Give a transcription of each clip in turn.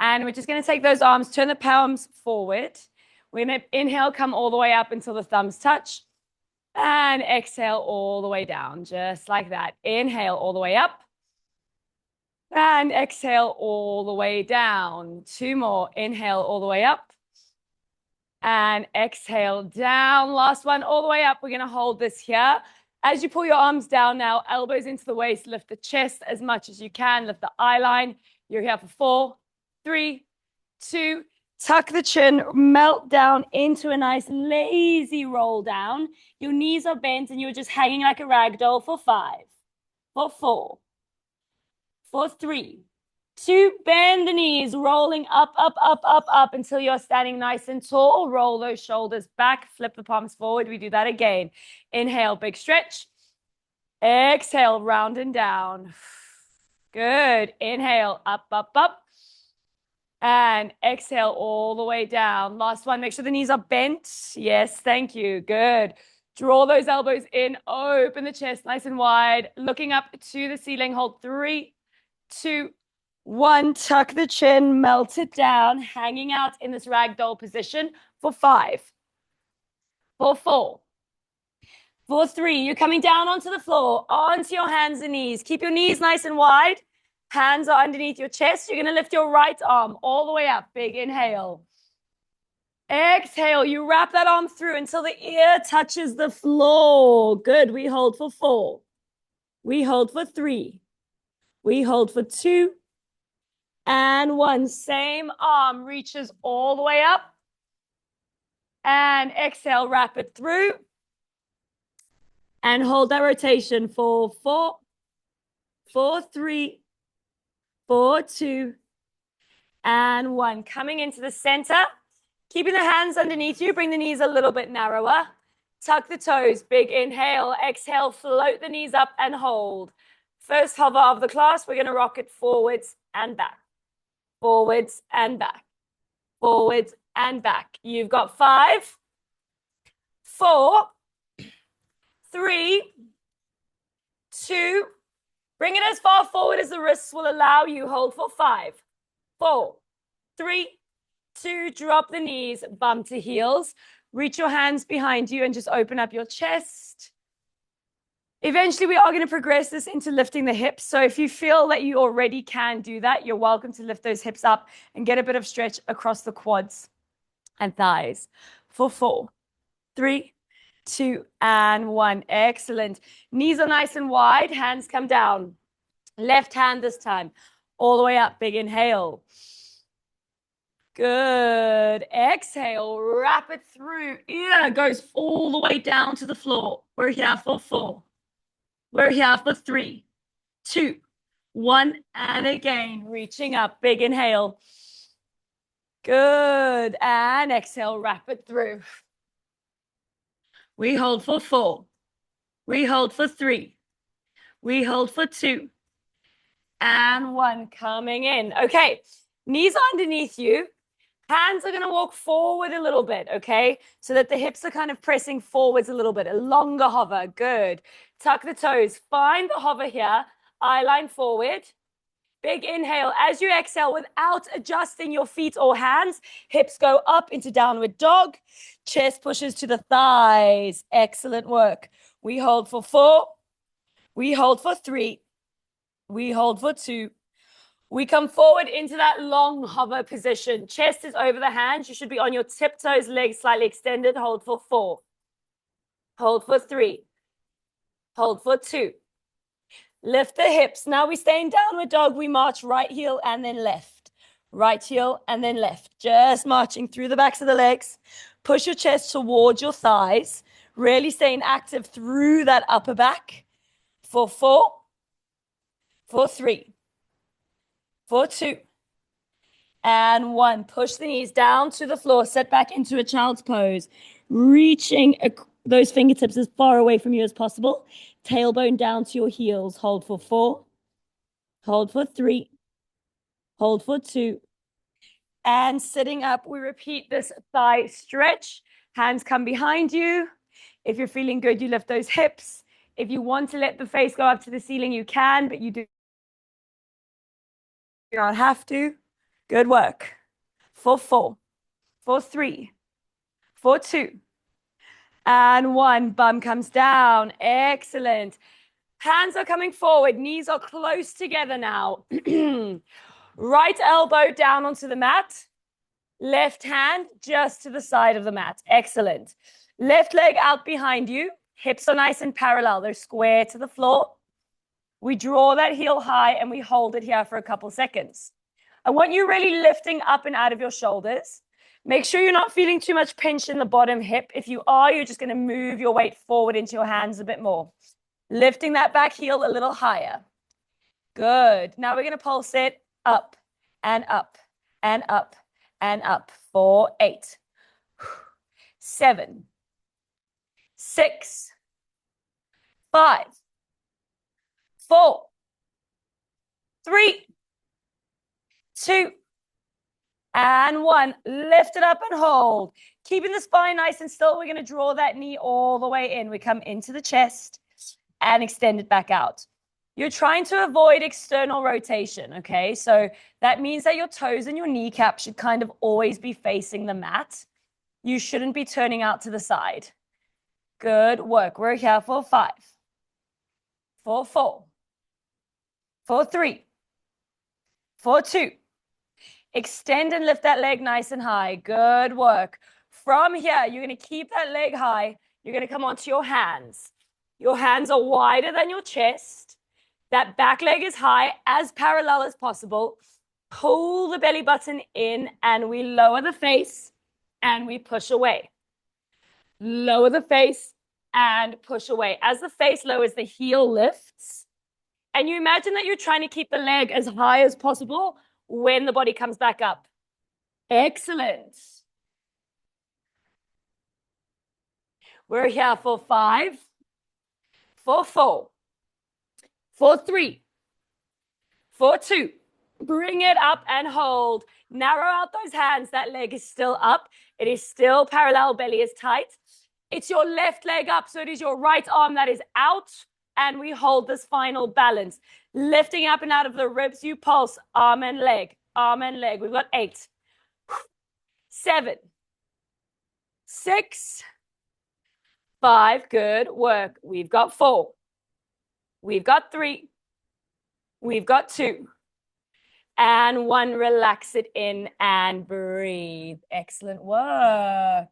And we're just going to take those arms, turn the palms forward. We're going to inhale, come all the way up until the thumbs touch. And exhale all the way down, just like that. Inhale all the way up. And exhale all the way down. 2 more. Inhale all the way up. And exhale down. Last one, all the way up. We're going to hold this here. As you pull your arms down now, elbows into the waist, lift the chest as much as you can, lift the eye line. You're here for 4, 3, 2, tuck the chin, melt down into a nice lazy roll down. Your knees are bent and you're just hanging like a rag doll for 5, for 4, for 3, 2, bend the knees, rolling up, up, up, up, up until you're standing nice and tall. Roll those shoulders back, flip the palms forward. We do that again. Inhale, big stretch. Exhale, round and down. Good. Inhale, up, up, up. And exhale all the way down. Last one, make sure the knees are bent. Yes, thank you. Good. Draw those elbows in, open the chest nice and wide, looking up to the ceiling. Hold 3, 2, 1. Tuck the chin, melt it down, hanging out in this ragdoll position for 5, for 4, for 3. You're coming down onto the floor, onto your hands and knees. Keep your knees nice and wide. Hands are underneath your chest. You're going to lift your right arm all the way up. Big inhale. Exhale. You wrap that arm through until the ear touches the floor. Good. We hold for 4. We hold for 3. We hold for 2. And 1. Same arm reaches all the way up. And exhale, wrap it through. And hold that rotation for 4, for 3, for 2, and 1. Coming into the center, keeping the hands underneath you. Bring the knees a little bit narrower. Tuck the toes. Big inhale. Exhale, float the knees up and hold. First hover of the class, we're going to rock it forwards and back. Forwards and back. Forwards and back. You've got 5, 4, 3, 2. Bring it as far forward as the wrists will allow you. Hold for 5, 4, 3, 2. Drop the knees, bum to heels. Reach your hands behind you and just open up your chest. Eventually, we are going to progress this into lifting the hips. So if you feel that you already can do that, you're welcome to lift those hips up and get a bit of stretch across the quads and thighs. For 4, 3, 2, and 1. Excellent. Knees are nice and wide. Hands come down. Left hand this time. All the way up. Big inhale. Good. Exhale. Wrap it through. Ear goes all the way down to the floor. We're here for 4. We're here for 3, 2, 1. And again, reaching up. Big inhale. Good. And exhale. Wrap it through. We hold for 4. We hold for 3. We hold for 2. And 1. Coming in. Okay. Knees are underneath you. Hands are going to walk forward a little bit, okay? So that the hips are kind of pressing forwards a little bit. A longer hover. Good. Tuck the toes. Find the hover here. Eye line forward. Big inhale. As you exhale, without adjusting your feet or hands, hips go up into downward dog. Chest pushes to the thighs. Excellent work. We hold for 4. We hold for 3. We hold for 2. We come forward into that long hover position. Chest is over the hands. You should be on your tiptoes, legs slightly extended. Hold for 4. Hold for 3. Hold for 2. Lift the hips. Now we stay in downward dog. We march right heel and then left. Right heel and then left. Just marching through the backs of the legs. Push your chest towards your thighs. Really staying active through that upper back. For 4. For 3. For 2. And 1. Push the knees down to the floor. Set back into a child's pose. Reaching those fingertips as far away from you as possible. Tailbone down to your heels. Hold for 4. Hold for 3. Hold for 2. And sitting up, we repeat this thigh stretch. Hands come behind you. If you're feeling good, you lift those hips. If you want to let the face go up to the ceiling, you can, but you do not have to. Good work. For 4, for 3, for 2, and 1. Bum comes down. Excellent. Hands are coming forward. Knees are close together now. Right elbow down onto the mat. Left hand just to the side of the mat. Excellent. Left leg out behind you. Hips are nice and parallel. They're square to the floor. We draw that heel high and we hold it here for a couple seconds. I want you really lifting up and out of your shoulders. Make sure you're not feeling too much pinch in the bottom hip. If you are, you're just going to move your weight forward into your hands a bit more. Lifting that back heel a little higher. Good. Now we're going to pulse it up and up and up and up for 8, 7, 6, 5, 4, 3, 2, and 1. Lift it up and hold. Keeping the spine nice and still. We're going to draw that knee all the way in. We come into the chest and extend it back out. You're trying to avoid external rotation, okay? So that means that your toes and your kneecap should kind of always be facing the mat. You shouldn't be turning out to the side. Good work. We're here for 5, for 4, for 3, for 2. Extend and lift that leg nice and high. Good work. From here, you're going to keep that leg high. You're going to come onto your hands. Your hands are wider than your chest. That back leg is high, as parallel as possible. Pull the belly button in and we lower the face and we push away. Lower the face and push away. As the face lowers, the heel lifts. And you imagine that you're trying to keep the leg as high as possible when the body comes back up. Excellent. We're here for 5, for 4, for 3, for 2. Bring it up and hold. Narrow out those hands. That leg is still up. It is still parallel. Belly is tight. It's your left leg up, so it is your right arm that is out. And we hold this final balance. Lifting up and out of the ribs, you pulse. Arm and leg. Arm and leg. We've got 8, 7, 6, 5. Good work. We've got 4. We've got 3. We've got 2. And 1. Relax it in and breathe. Excellent work.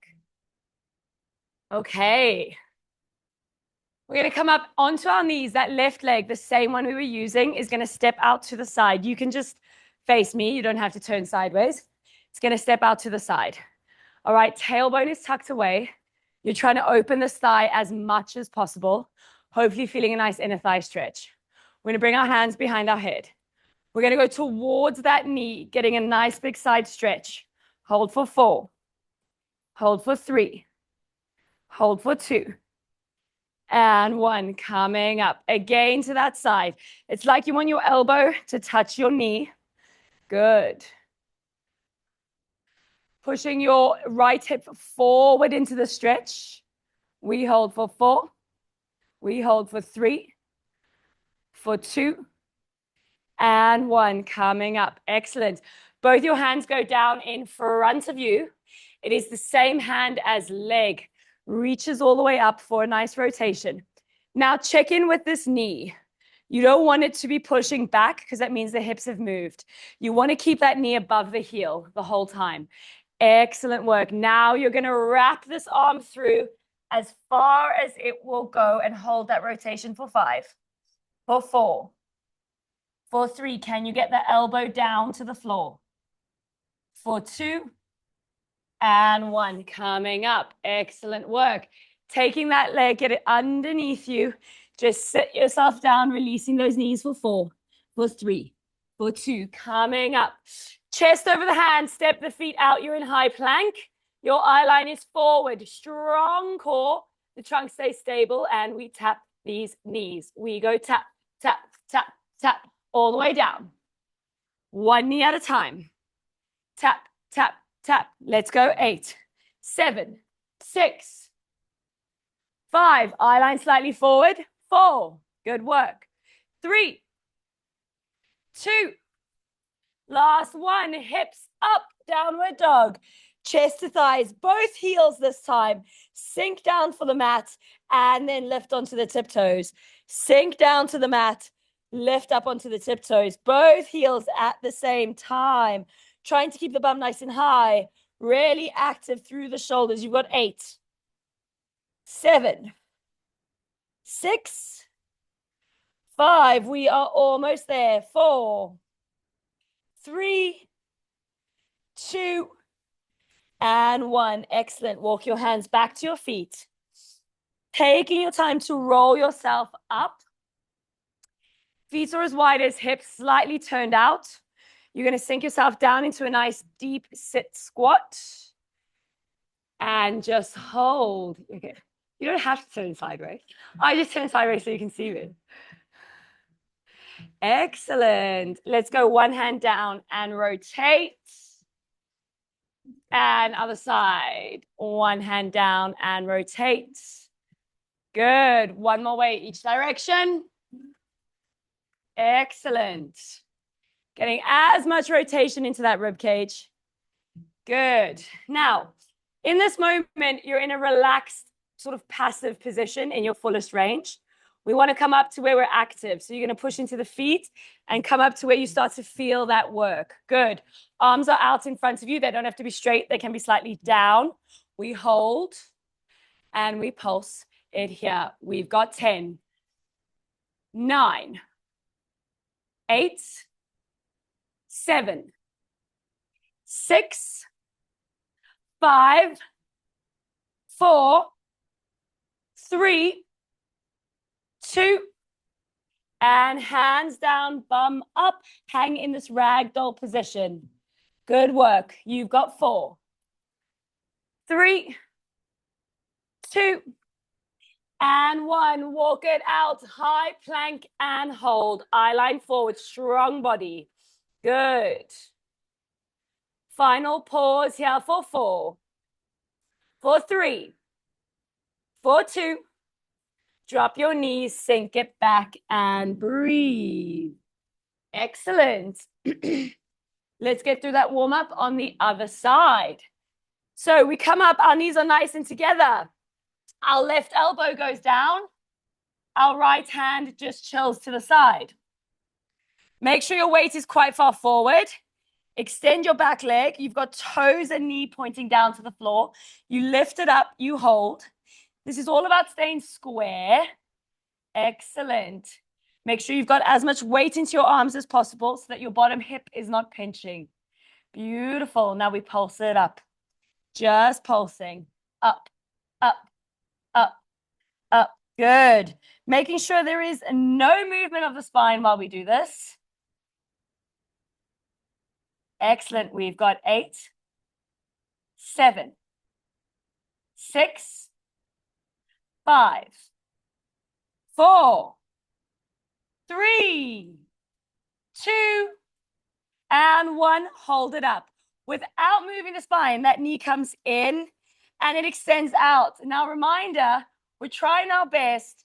Okay. We're going to come up onto our knees. That left leg, the same one we were using, is going to step out to the side. You can just face me. You don't have to turn sideways. It's going to step out to the side. All right. Tailbone is tucked away. You're trying to open this thigh as much as possible. Hopefully feeling a nice inner thigh stretch. We're going to bring our hands behind our head. We're going to go towards that knee, getting a nice big side stretch. Hold for 4. Hold for 3. Hold for 2. And 1. Coming up again to that side. It's like you want your elbow to touch your knee. Good. Pushing your right hip forward into the stretch. We hold for 4. We hold for 3, for 2, and 1. Coming up. Excellent. Both your hands go down in front of you. It is the same hand as leg. Reaches all the way up for a nice rotation. Now check in with this knee. You don't want it to be pushing back because that means the hips have moved. You want to keep that knee above the heel the whole time. Excellent work. Now you're going to wrap this arm through as far as it will go and hold that rotation for 5, for 4, for 3. Can you get the elbow down to the floor? For 2, and 1. Coming up. Excellent work. Taking that leg, get it underneath you. Just sit yourself down, releasing those knees for 4, for 3, for 2. Coming up. Chest over the hands, step the feet out. You're in high plank. Your eye line is forward. Strong core. The trunk stays stable, and we tap these knees. We go tap, tap, tap, tap, all the way down. 1 knee at a time. Tap, tap, tap. Let's go. 8, 7, 6, 5. Eye line slightly forward. 4. Good work. 3, 2, Last one, hips up, downward dog. Chest to thighs, both heels this time. Sink down for the mat and then lift onto the tiptoes. Sink down to the mat, lift up onto the tiptoes. Both heels at the same time. Trying to keep the bum nice and high. Really active through the shoulders. You've got 8, 7, 6, 5. We are almost there. 4, 3, 2, and 1. Excellent. Walk your hands back to your feet. Taking your time to roll yourself up. Feet are as wide as hips, slightly turned out. You're going to sink yourself down into a nice deep sit squat. And just hold. Okay. You don't have to turn sideways. I just turn sideways so you can see me. Excellent. Let's go one hand down and rotate. And other side. One hand down and rotate. Good. One more way each direction. Excellent. Getting as much rotation into that rib cage. Good. Now, in this moment, you're in a relaxed, sort of passive position in your fullest range. We want to come up to where we're active. So you're going to push into the feet and come up to where you start to feel that work. Good. Arms are out in front of you. They don't have to be straight. They can be slightly down. We hold and we pulse it here. We've got 10, 9, 8, 7, 6, 5, 4, 3, 2, and hands down, bum up, hang in this ragdoll position. Good work. You've got 4, 3, 2, and 1. Walk it out, high plank and hold. Eye line forward, strong body. Good. Final pause here for 4, for 3, for 2. Drop your knees, sink it back and breathe. Excellent. Let's get through that warm up on the other side. So we come up, our knees are nice and together. Our left elbow goes down. Our right hand just chills to the side. Make sure your weight is quite far forward. Extend your back leg. You've got toes and knee pointing down to the floor. You lift it up, you hold. This is all about staying square. Excellent. Make sure you've got as much weight into your arms as possible so that your bottom hip is not pinching. Beautiful. Now we pulse it up. Just pulsing. Up, up, up, up. Good. Making sure there is no movement of the spine while we do this. Excellent. We've got 8, 7, 6, 5, 4, 3, 2, and 1. Hold it up. Without moving the spine, that knee comes in and it extends out. Now, reminder, we're trying our best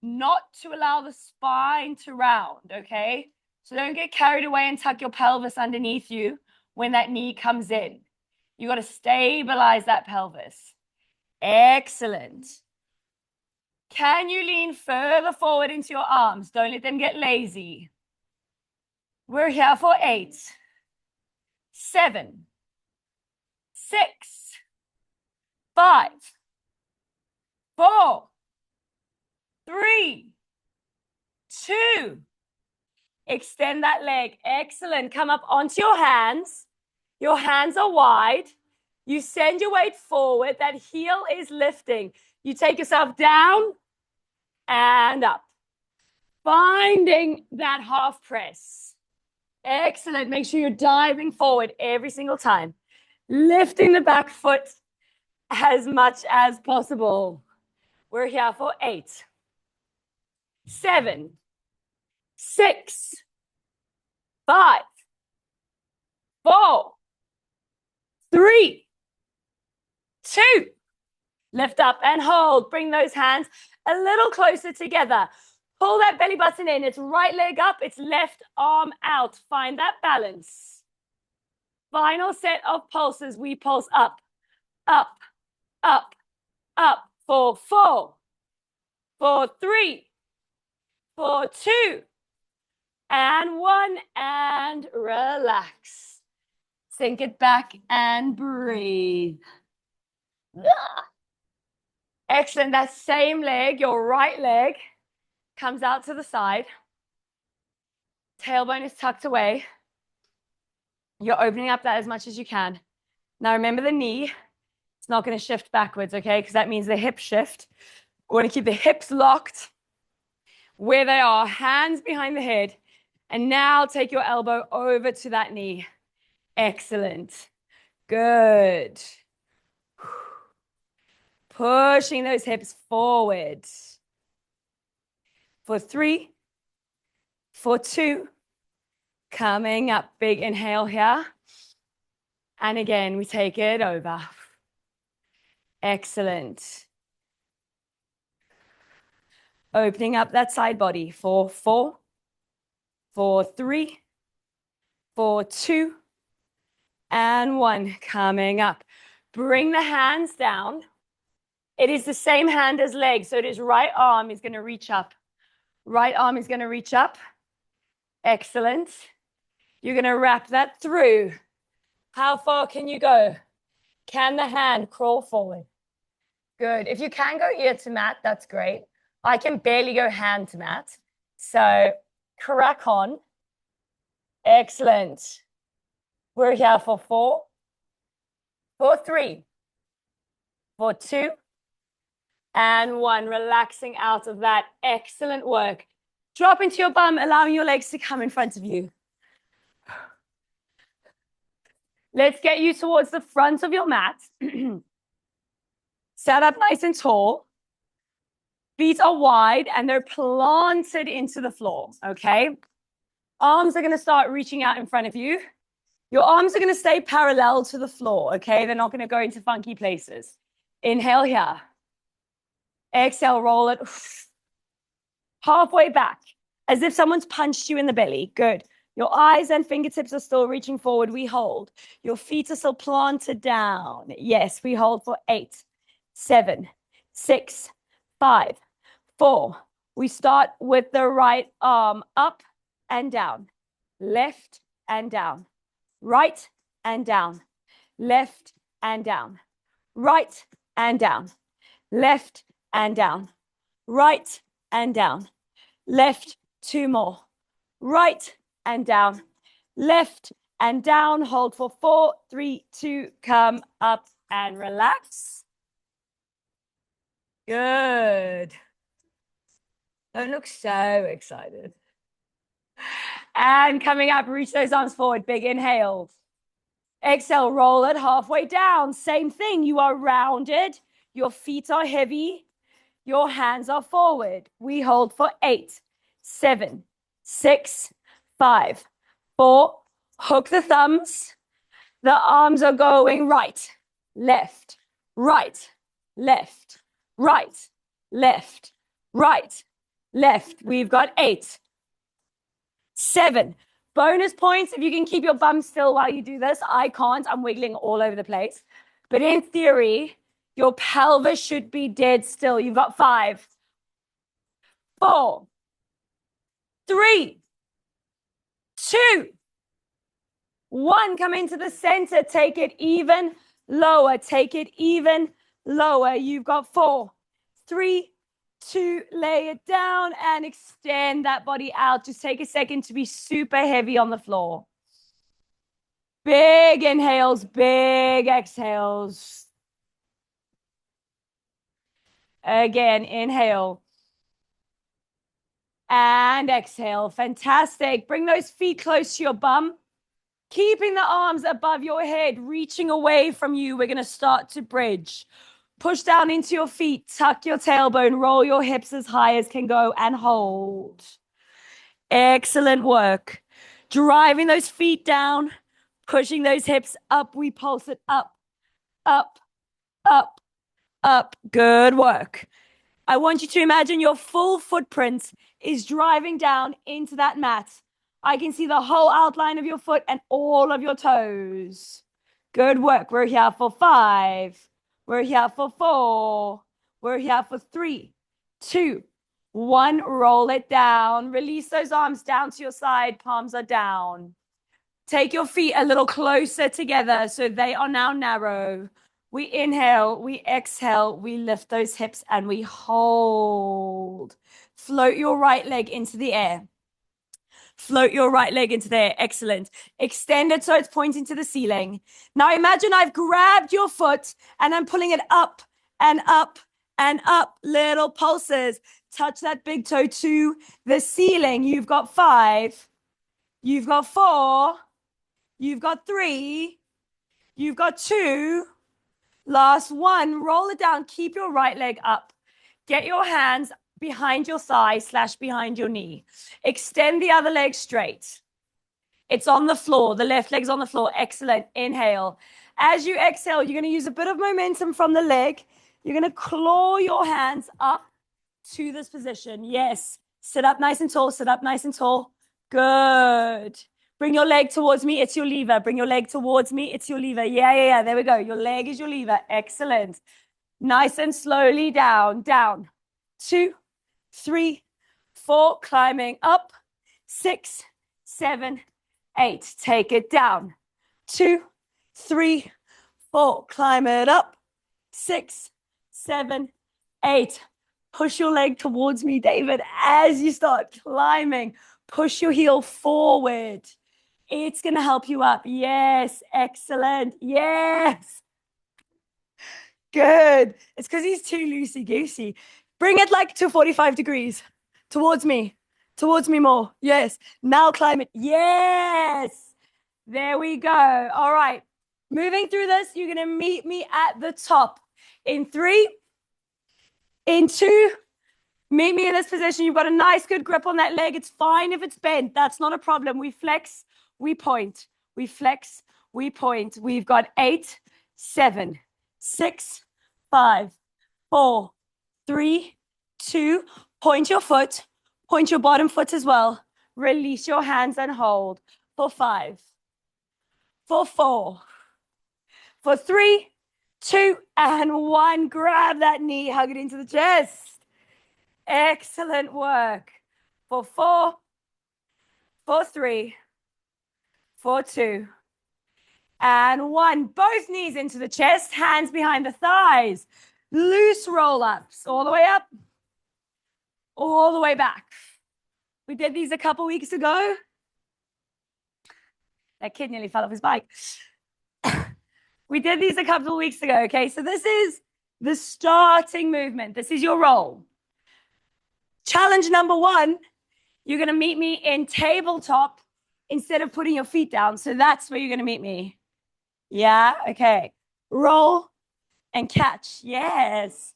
not to allow the spine to round, okay? So don't get carried away and tuck your pelvis underneath you when that knee comes in. You got to stabilize that pelvis. Excellent. Can you lean further forward into your arms? Don't let them get lazy. We're here for 8, 7, 6, 5, 4, 3, 2. Extend that leg. Excellent. Come up onto your hands. Your hands are wide. You send your weight forward. That heel is lifting. You take yourself down and up. Finding that half press. Excellent. Make sure you're diving forward every single time. Lifting the back foot as much as possible. We're here for 8, 7, 6, 5, 4, 3, 2. Lift up and hold. Bring those hands a little closer together. Pull that belly button in. It's right leg up. It's left arm out. Find that balance. Final set of pulses. We pulse up, up, up, up for 4, for 3, for 2, and 1, and relax. Sink it back and breathe. Excellent. That same leg, your right leg, comes out to the side. Tailbone is tucked away. You're opening up that as much as you can. Now remember the knee. It's not going to shift backwards, okay? Because that means the hip shift. We want to keep the hips locked where they are, hands behind the head. And now take your elbow over to that knee. Excellent. Good. Pushing those hips forward. For 3, for 2, coming up. Big inhale here. And again, we take it over. Excellent. Opening up that side body for 4, for 3, for 2, and 1. Coming up. Bring the hands down. It is the same hand as leg, so it is right arm is going to reach up. Right arm is going to reach up. Excellent. You're going to wrap that through. How far can you go? Can the hand crawl forward? Good. If you can go ear to mat, that's great. I can barely go hand to mat. So crack on. Excellent. We're here for 4, for 3, for 2, and 1. Relaxing out of that. Excellent work. Drop into your bum, allowing your legs to come in front of you. Let's get you towards the front of your mat. Set up nice and tall. Feet are wide and they're planted into the floor, okay? Arms are going to start reaching out in front of you. Your arms are going to stay parallel to the floor, okay? They're not going to go into funky places. Inhale here. Exhale, roll it. Halfway back, as if someone's punched you in the belly. Good. Your eyes and fingertips are still reaching forward. We hold. Your feet are still planted down. Yes, we hold for 8, 7, 6, 5, 4. We start with the right arm up and down, left and down, right and down, left and down, right and down, left and down, right and down, left, 2 more, right and down, left and down. Hold for 4, 3, 2, come up and relax. Good. Don't look so excited. And coming up, reach those arms forward. Big inhale. Exhale, roll it halfway down. Same thing. You are rounded. Your feet are heavy. Your hands are forward. We hold for 8, 7, 6, 5, 4. Hook the thumbs. The arms are going right, left, right, left, right, left, right, left. We've got 8, 7. Bonus points if you can keep your bum still while you do this. I can't. I'm wiggling all over the place. But in theory, your pelvis should be dead still. You've got 5, 4, 3, 2, 1. Come into the center. Take it even lower. Take it even lower. You've got 4, 3, 2. Lay it down and extend that body out. Just take a second to be super heavy on the floor. Big inhales, big exhales. Again, inhale and exhale. Fantastic. Bring those feet close to your bum. Keeping the arms above your head, reaching away from you. We're going to start to bridge. Push down into your feet. Tuck your tailbone. Roll your hips as high as can go and hold. Excellent work. Driving those feet down. Pushing those hips up. We pulse it up, up, up, up. Good work. I want you to imagine your full footprint is driving down into that mat. I can see the whole outline of your foot and all of your toes. Good work. We're here for 5. We're here for 4. We're here for 3, 2, 1. Roll it down. Release those arms down to your side. Palms are down. Take your feet a little closer together so they are now narrow. We inhale, we exhale, we lift those hips and we hold. Float your right leg into the air. Float your right leg into there. Excellent. Extend it so it's pointing to the ceiling. Now imagine I've grabbed your foot and I'm pulling it up and up and up. Little pulses. Touch that big toe to the ceiling. You've got 5. You've got 4. You've got 3. You've got 2. Last 1. Roll it down. Keep your right leg up. Get your hands behind your thigh / behind your knee. Extend the other leg straight. It's on the floor. The left leg's on the floor. Excellent. Inhale. As you exhale, you're going to use a bit of momentum from the leg. You're going to claw your hands up to this position. Yes. Sit up nice and tall. Sit up nice and tall. Good. Bring your leg towards me. It's your lever. Bring your leg towards me. It's your lever. Yeah. There we go. Your leg is your lever. Excellent. Nice and slowly down. 2, 3, 4. Climbing up. 6, 7, 8. Take it down. 2, 3, 4. Climb it up. 6, 7, 8. Push your leg towards me, David. As you start climbing, push your heel forward. It's going to help you up. Yes. Excellent. Yes. Good. It's because he's too loosey-goosey. Bring it like to 45 degrees. Towards me more. Yes. Now climb it. Yes. There we go. All right. Moving through this, you're going to meet me at the top. In 3, in 2, meet me in this position. You've got a nice, good grip on that leg. It's fine if it's bent. That's not a problem. We flex, we point. We flex, we point. We've got 8, 7, 6, 5, 4, 3, 2. Point your foot. Point your bottom foot as well. Release your hands and hold. For 5, for 4, for 3, 2, and 1. Grab that knee. Hug it into the chest. Excellent work. For 4, for 3, for 2, and 1. Both knees into the chest, hands behind the thighs. Loose roll-ups all the way up, all the way back. We did these a couple weeks ago. That kid nearly fell off his bike. We did these a couple of weeks ago, okay? So this is the starting movement. This is your roll. Challenge number 1, you're going to meet me in tabletop instead of putting your feet down. So that's where you're going to meet me. Yeah? Okay. Roll and catch. Yes.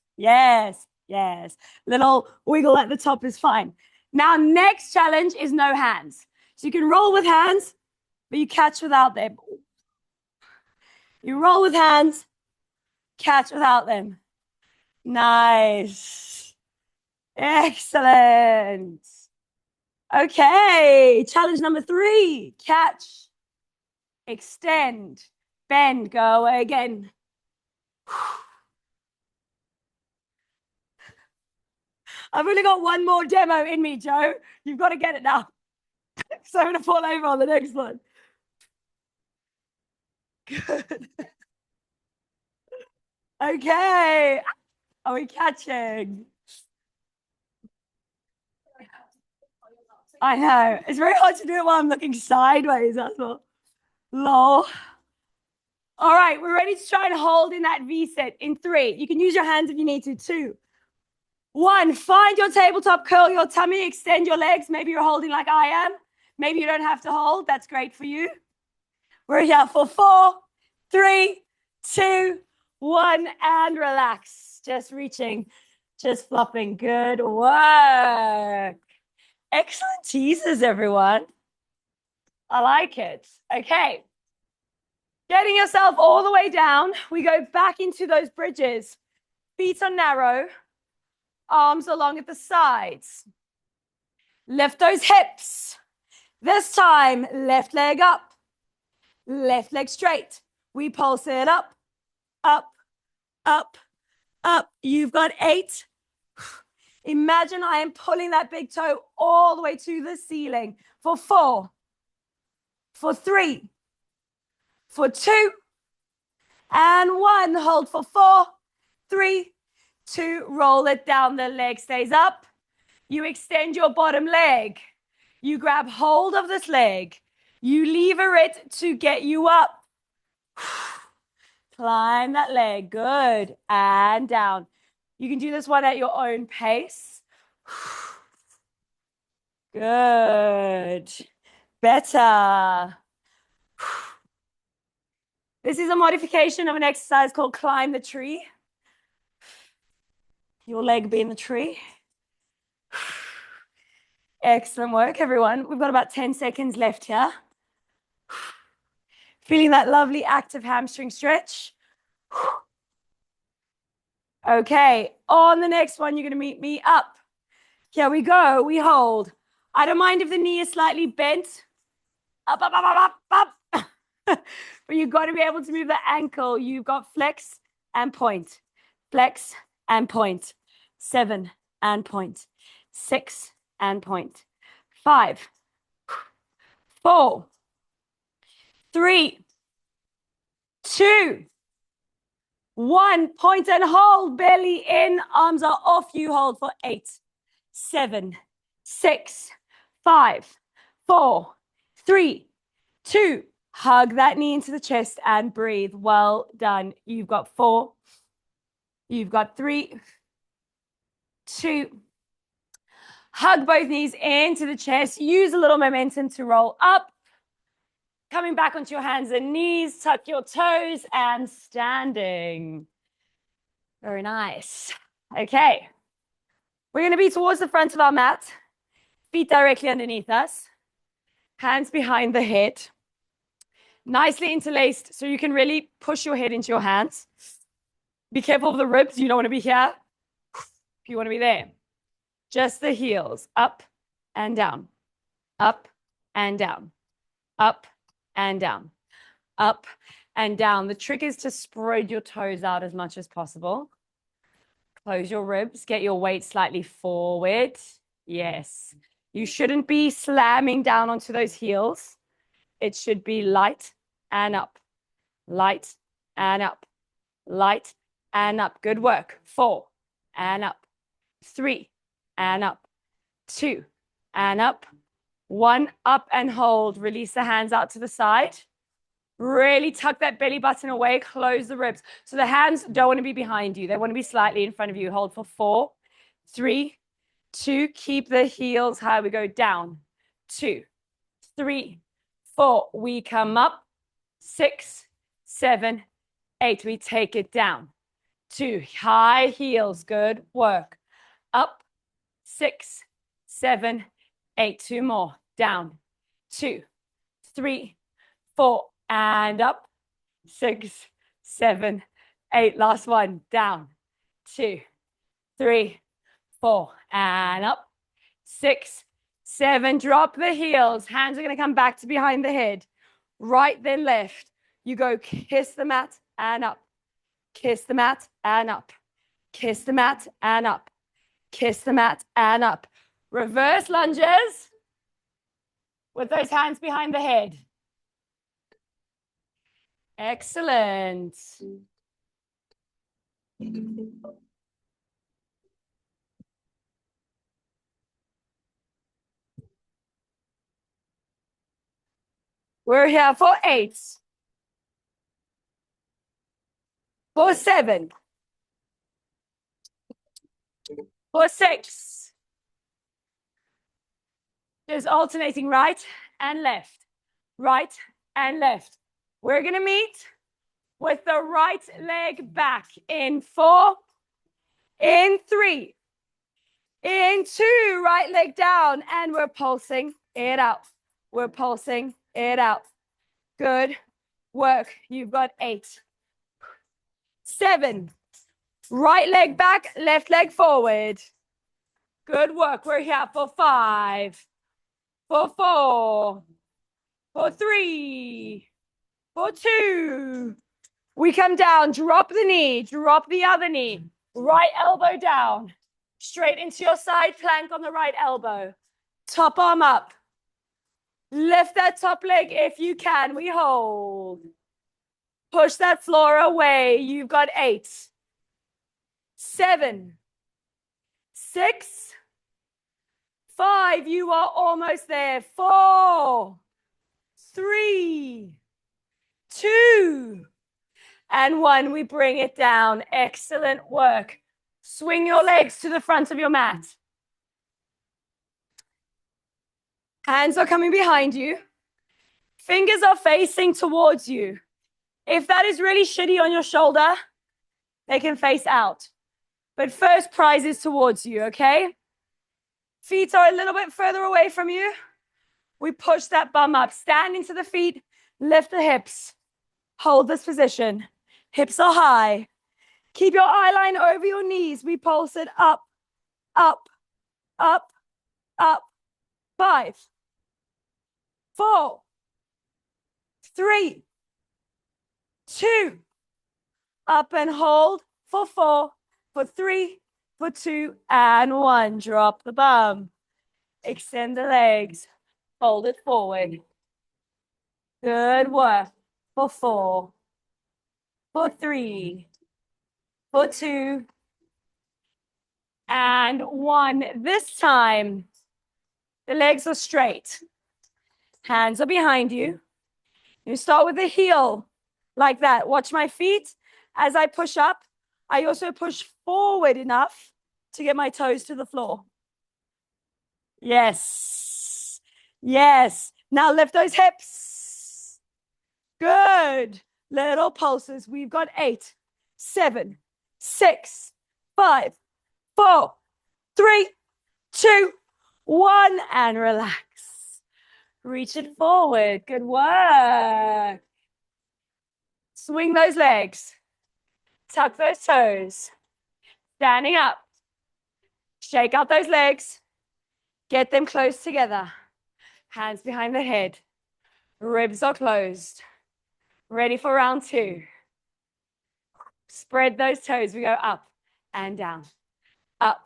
Little wiggle at the top is fine. Now, next challenge is no hands. So you can roll with hands, but you catch without them. You roll with hands, catch without them. Nice. Excellent. Okay, challenge number 3. Catch, extend, bend, go away again. I've only got one more demo in me, Joe. You've got to get it now. So I'm going to fall over on the next one. Good. Okay. Are we catching? I know. It's very hard to do it while I'm looking sideways. That's what. Lol. All right. We're ready to try and hold in that V sit in 3. You can use your hands if you need to. 2, 1. Find your tabletop, curl your tummy, extend your legs. Maybe you're holding like I am. Maybe you don't have to hold. That's great for you. We're here for 4, 3, 2, 1, and relax. Just reaching, just flopping. Good work. Excellent teasers, everyone. I like it. Okay. Getting yourself all the way down. We go back into those bridges. Feet are narrow. Arms along at the sides. Lift those hips. This time, left leg up, left leg straight. We pulse it up, up, up, up. You've got 8. Imagine I am pulling that big toe all the way to the ceiling for 4, for 3, for 2, and 1. Hold for 4, 3, 2. Roll it down. The leg stays up. You extend your bottom leg. You grab hold of this leg. You lever it to get you up. Climb that leg. Good. And down. You can do this one at your own pace. Good. Better. This is a modification of an exercise called climb the tree. Your leg being the tree. Excellent work, everyone. We've got about 10 seconds left here. Feeling that lovely active hamstring stretch. Okay, on the next one, you're going to meet me up. Here we go. We hold. I don't mind if the knee is slightly bent. Up, up, up, up, up, up. But you've got to be able to move the ankle. You've got flex and point. Flex and point. 7 and point. 6 and point. 5, 4, 3, 2, 1. Point and hold. Belly in. Arms are off. You hold for 8, 7, 6, 5, 4, 3, 2. Hug that knee into the chest and breathe. Well done. You've got 4. You've got 3, 2. Hug both knees into the chest. Use a little momentum to roll up. Coming back onto your hands and knees. Tuck your toes and standing. Very nice. Okay. We're going to be towards the front of our mat. Feet directly underneath us. Hands behind the head. Nicely interlaced so you can really push your head into your hands. Be careful of the ribs. You don't want to be here. You want to be there. Just the heels. Up and down. Up and down. Up and down. Up and down. The trick is to spread your toes out as much as possible. Close your ribs. Get your weight slightly forward. Yes. You shouldn't be slamming down onto those heels. It should be light and up. Light and up. Light and up. Good work. 4 and up. 3 and up. 2 and up. 1 up and hold. Release the hands out to the side. Really tuck that belly button away. Close the ribs. So the hands don't want to be behind you. They want to be slightly in front of you. Hold for 4, 3, 2. Keep the heels high. We go down. 2, 3, 4. We come up. 6, 7, 8. We take it down. 2. High heels. Good work. Up. 6, 7, 8. 2 more. Down. 2, 3, 4. And up. 6, 7, 8. Last one. Down. 2, 3, 4. And up. 6, 7. Drop the heels. Hands are going to come back to behind the head. Right, then left. You go kiss the mat and up. Kiss the mat and up. Kiss the mat and up. Kiss the mat and up. Reverse lunges with those hands behind the head. Excellent. We're here for 8, for 7, for 6. Just alternating right and left, right and left. We're going to meet with the right leg back in 4, in 3, in 2, right leg down, and we're pulsing it out. We're pulsing it out. Good work. You've got 8, 7, right leg back, left leg forward. Good work. We're here for 5, for 4, for 3, for 2. We come down, drop the knee, drop the other knee, right elbow down, straight into your side plank on the right elbow. Top arm up. Lift that top leg if you can. We hold. Push that floor away. You've got 8, 7, 6, 5. You are almost there. 4, 3, 2, and 1. We bring it down. Excellent work. Swing your legs to the front of your mat. Hands are coming behind you. Fingers are facing towards you. If that is really shitty on your shoulder, they can face out. But first prize is towards you, okay? Feet are a little bit further away from you. We push that bum up. Stand into the feet. Lift the hips. Hold this position. Hips are high. Keep your eye line over your knees. We pulse it up, up, up, up. 5, 4, 3, 2. Up and hold for 4, for 3, for 2, and 1. Drop the bum. Extend the legs. Fold it forward. Good work. For 4, for 3, for 2, and 1. This time, the legs are straight. Hands are behind you. You start with the heel like that. Watch my feet. As I push up, I also push forward enough to get my toes to the floor. Yes. Yes. Now lift those hips. Good. Little pulses. We've got 8, 7, 6, 5, 4, 3, 2, 1, and relax. Reach it forward. Good work. Swing those legs. Tuck those toes. Standing up. Shake out those legs. Get them close together. Hands behind the head. Ribs are closed. Ready for round 2. Spread those toes. We go up and down. Up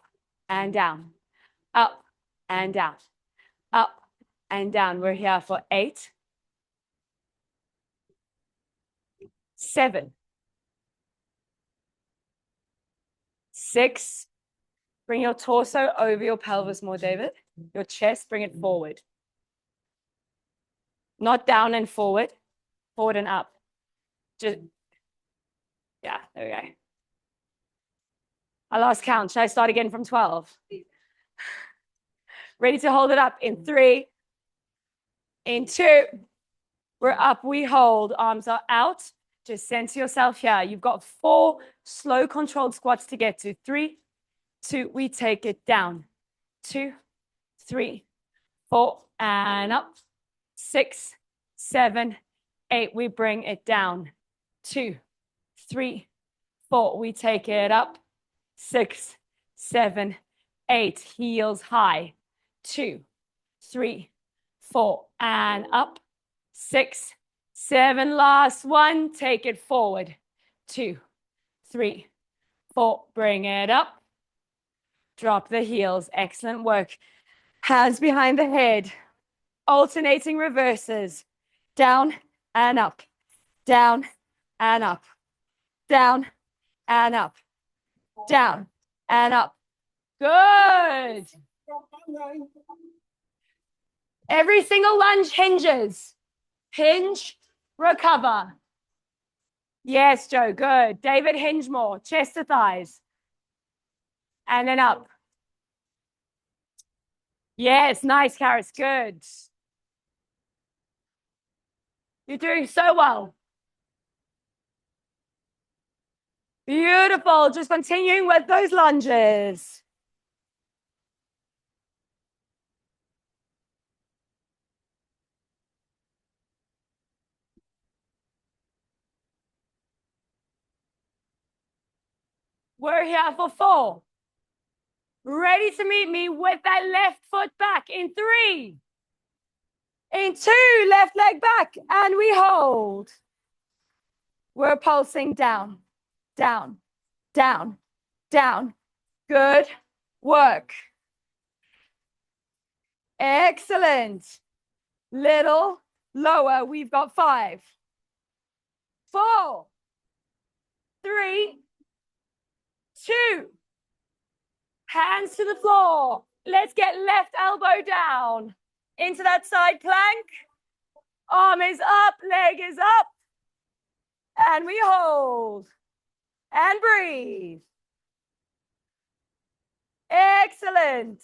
and down. Up and down. Up and down. We're here for 8, 7, 6. Bring your torso over your pelvis more, David. Your chest, bring it forward. Not down and forward. Forward and up. Just, yeah, there we go. I lost count. Should I start again from 12? Ready to hold it up in 3, in 2. We're up, we hold. Arms are out. Just center yourself here. You've got 4 slow controlled squats to get to. 3, 2, we take it down. 2, 3, 4, and up. 6, 7, 8, we bring it down. 2, 3, 4, we take it up. 6, 7, 8, heels high. 2, 3, 4, and up. 6, 7, last one. Take it forward. 2, 3, 4, bring it up. Drop the heels. Excellent work. Hands behind the head. Alternating reverses. Down and up. Down and up. Down and up. Down and up. Good. Every single lunge hinges. Hinge, recover. Yes, Joe, good. David, hinge more. Chest to thighs. And then up. Yes, nice, Karis, good. You're doing so well. Beautiful. Just continuing with those lunges. We're here for 4. Ready to meet me with that left foot back in 3, In 2, left leg back, and we hold. We're pulsing down, down, down, down. Good work. Excellent. Little lower. We've got 5, 4, 3, 2. Hands to the floor. Let's get left elbow down into that side plank. Arm is up, leg is up. And we hold. And breathe. Excellent.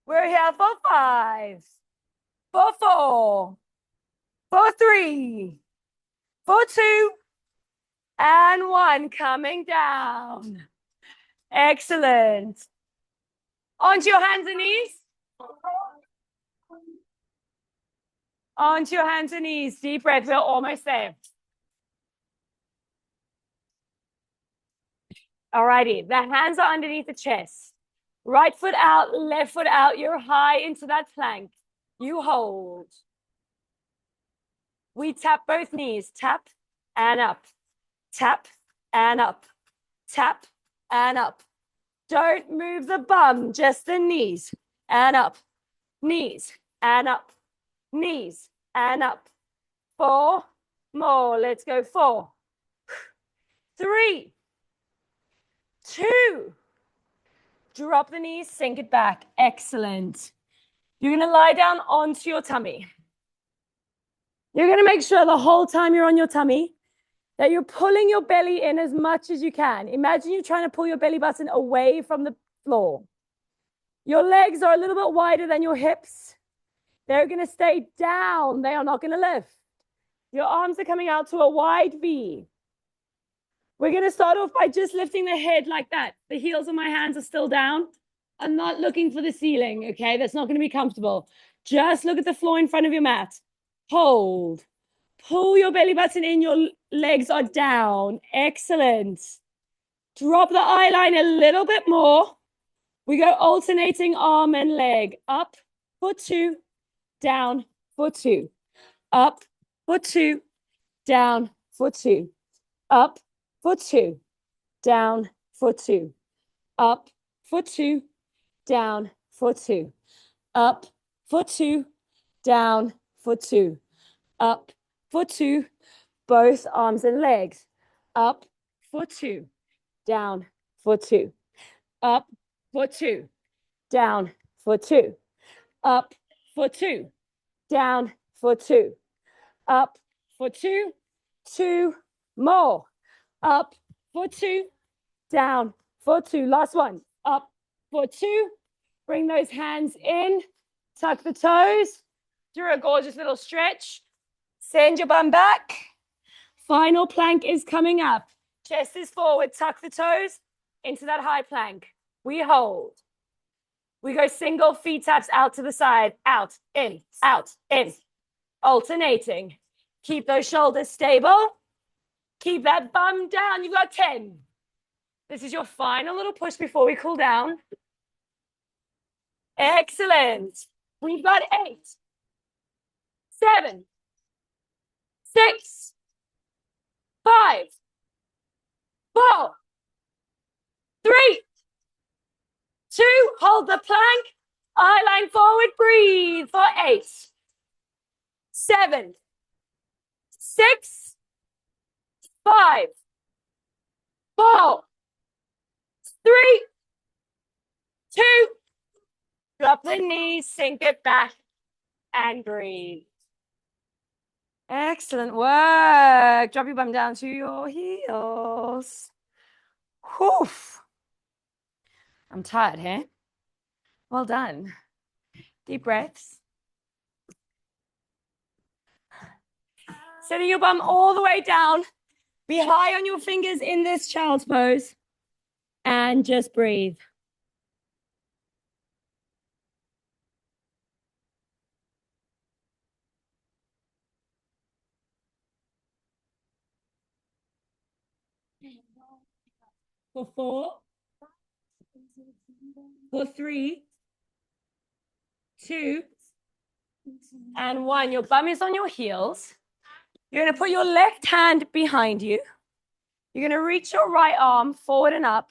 We're here for 5, for 4, for 3, for 2, and 1. Coming down. Excellent. Onto your hands and knees. Onto your hands and knees. Deep breath. We're almost there. Alrighty. The hands are underneath the chest. Right foot out, left foot out. You're high into that plank. You hold. We tap both knees. Tap and up. Tap and up. Tap and up. Don't move the bum, just the knees and up. Knees and up. Knees and up. 4 more. Let's go. 4, 3, 2. Drop the knees, sink it back. Excellent. You're going to lie down onto your tummy. You're going to make sure the whole time you're on your tummy that you're pulling your belly in as much as you can. Imagine you're trying to pull your belly button away from the floor. Your legs are a little bit wider than your hips. They're going to stay down. They are not going to lift. Your arms are coming out to a wide V. We're going to start off by just lifting the head like that. The heels of my hands are still down. I'm not looking for the ceiling, okay? That's not going to be comfortable. Just look at the floor in front of your mat. Hold. Pull your belly button in. Your legs are down. Excellent. Drop the eye line a little bit more. We go alternating arm and leg. Up for 2, down for 2. Up for 2, down for 2. Up for 2, down for 2. Up for 2, down for 2. Up for 2, down for 2. Up for 2, both arms and legs. Up for 2, down for 2. Up for 2, down for 2. Up for 2, down for 2. Up for 2, 2 more. Up for 2, down for 2. Last one. Up for 2. Bring those hands in. Tuck the toes. Do a gorgeous little stretch. Send your bum back. Final plank is coming up. Chest is forward. Tuck the toes into that high plank. We hold. We go single feet taps out to the side. Out, in, out, in. Alternating. Keep those shoulders stable. Keep that bum down. You've got 10. This is your final little push before we cool down. Excellent. We've got 8, 7, 6, 5, 4, 3, 2. Hold the plank. Eye line forward. Breathe for 8, 7, 6, 5, 4, 3, 2. Drop the knees, sink it back, and breathe. Excellent work. Drop your bum down to your heels. Whew. I'm tired, huh? Well done. Deep breaths. Setting your bum all the way down. Be high on your fingers in this child's pose. And just breathe. For 4, for 3, 2, And 1. Your bum is on your heels. You're going to put your left hand behind you. You're going to reach your right arm forward and up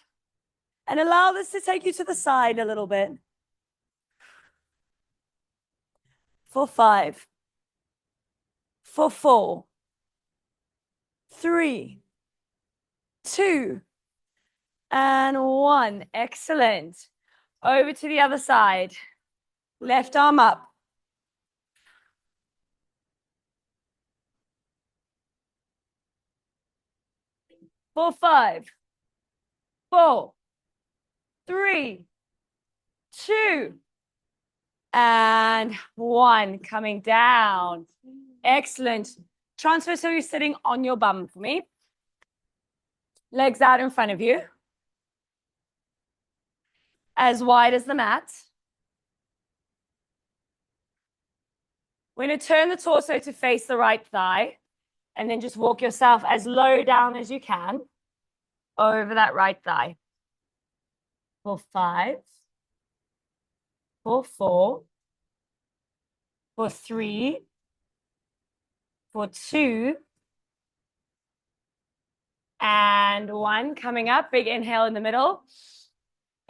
and allow this to take you to the side a little bit. For 5. For 4. 3. 2. And 1. Excellent. Over to the other side. Left arm up. For 5. 4. 3. 2. And 1. Coming down. Excellent. Transfer so you're sitting on your bum for me. Legs out in front of you. As wide as the mat. We're going to turn the torso to face the right thigh. And then just walk yourself as low down as you can over that right thigh. For 5. For 4. For 3. For 2. And 1. Coming up. Big inhale in the middle.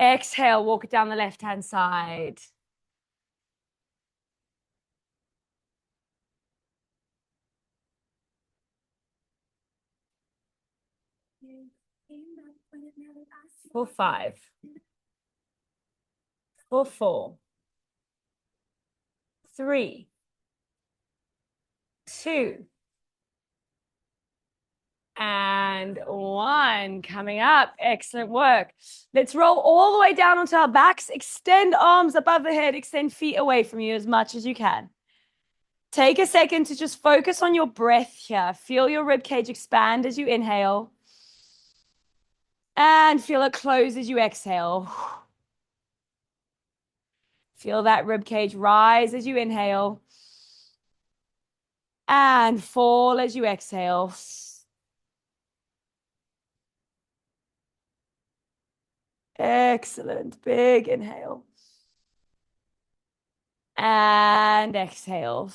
Exhale. Walk it down the left-hand side. For 5. For 4. 3. 2. And 1. Coming up. Excellent work. Let's roll all the way down onto our backs. Extend arms above the head. Extend feet away from you as much as you can. Take a second to just focus on your breath here. Feel your rib cage expand as you inhale. And feel it close as you exhale. Feel that rib cage rise as you inhale. And fall as you exhale. Excellent. Big inhale. And exhale.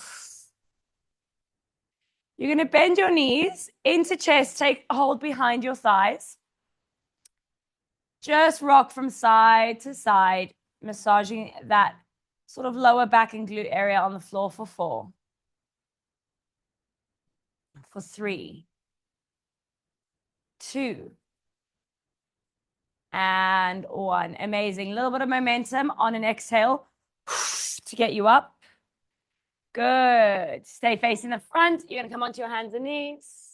You're going to bend your knees into chest. Take a hold behind your thighs. Just rock from side to side, massaging that sort of lower back and glute area on the floor for 4. For 3. 2. And 1. Amazing. A little bit of momentum on an exhale to get you up. Good. Stay facing the front. You're going to come onto your hands and knees.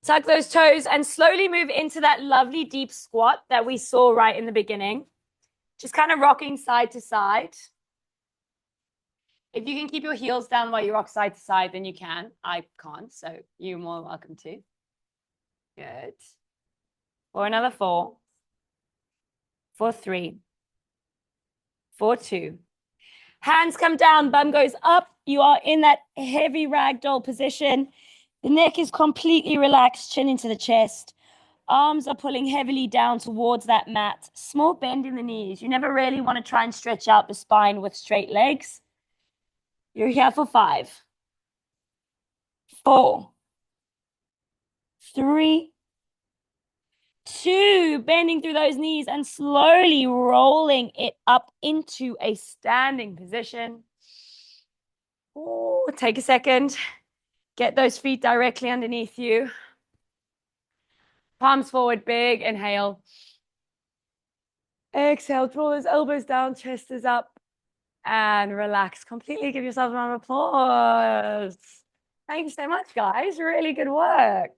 Tuck those toes and slowly move into that lovely deep squat that we saw right in the beginning. Just kind of rocking side to side. If you can keep your heels down while you rock side to side, then you can. I can't, so you're more welcome to. Good. For another 4. For 3. For 2. Hands come down, bum goes up. You are in that heavy ragdoll position. The neck is completely relaxed, chin into the chest. Arms are pulling heavily down towards that mat. Small bend in the knees. You never really want to try and stretch out the spine with straight legs. You're here for 5. 4. 3. 2. Bending through those knees and slowly rolling it up into a standing position. Ooh, take a second. Get those feet directly underneath you. Palms forward, big inhale. Exhale, draw those elbows down, chest is up. And relax completely. Give yourself a round of applause. Thank you so much, guys. Really good work.